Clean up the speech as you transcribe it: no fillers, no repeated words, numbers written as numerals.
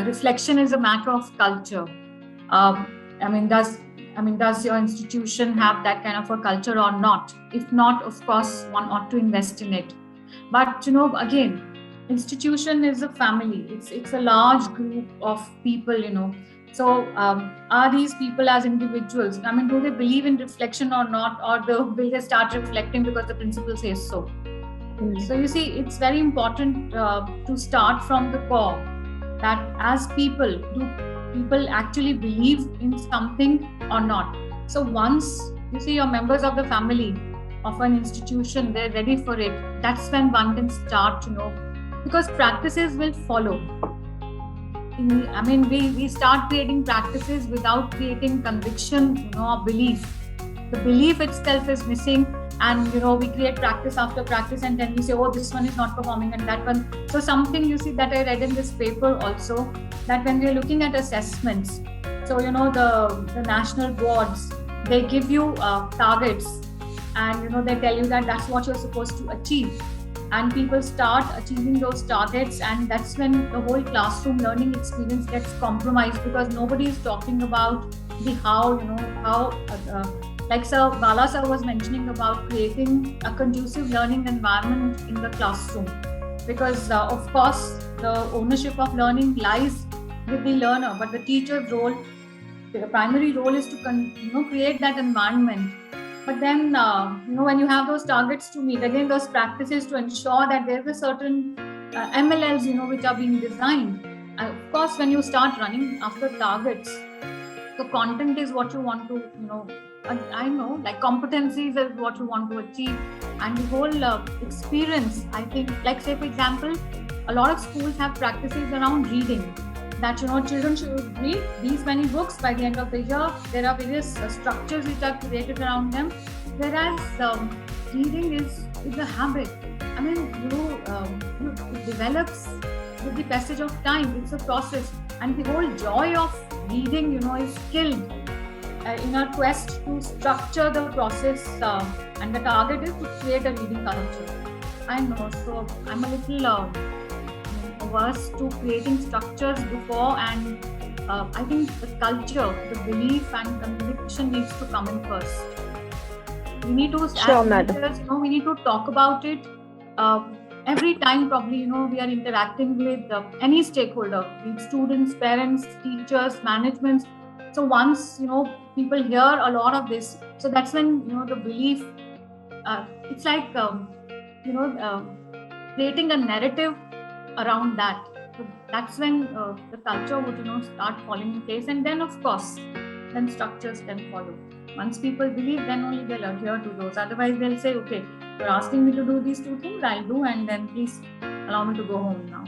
reflection is a matter of culture. I mean, does your institution have that kind of a culture or not? If not, of course, one ought to invest in it. But again, institution is a family. It's a large group of people. So are these people as individuals? I mean, do they believe in reflection or not, or will they start reflecting because the principal says so? So you see, it's very important to start from the core. That as people, do people actually believe in something or not? So once you see your members of the family of an institution, they're ready for it, that's when one can start, because practices will follow. I mean, we start creating practices without creating conviction, or belief. The belief itself is missing, and we create practice after practice, and then we say, oh, this one is not performing, and that one. So something you see that I read in this paper also, that when we are looking at assessments, so the national boards, they give you targets, and they tell you that that's what you're supposed to achieve, and people start achieving those targets, and that's when the whole classroom learning experience gets compromised, because nobody is talking about the how like Sir Bala sir was mentioning about creating a conducive learning environment in the classroom, because of course the ownership of learning lies with the learner, but the teacher's role, the primary role, is to create that environment. But then when you have those targets to meet, again those practices to ensure that there's a certain MLLs which are being designed. And of course, when you start running after targets, the content is what you want to I know, like competencies is what you want to achieve, and the whole experience, I think, like say for example, a lot of schools have practices around reading, that children should read these many books by the end of the year. There are various structures which are created around them, whereas reading is a habit. I mean, it develops with the passage of time. It's a process, and the whole joy of reading is killed in our quest to structure the process, and the target is to create a reading culture. I know, so I'm a little averse to creating structures before, and I think the culture, the belief and conviction needs to come in first. We need to, sure, as teachers, we need to talk about it every time probably, we are interacting with any stakeholder, be it students, parents, teachers, management. So once, people hear a lot of this, so that's when, the belief, it's like, creating a narrative around that. So that's when the culture would, start falling in place. And then, of course, then structures can follow. Once people believe, then only they'll adhere to those. Otherwise, they'll say, okay, you're asking me to do these two things, I'll do, and then please allow me to go home now.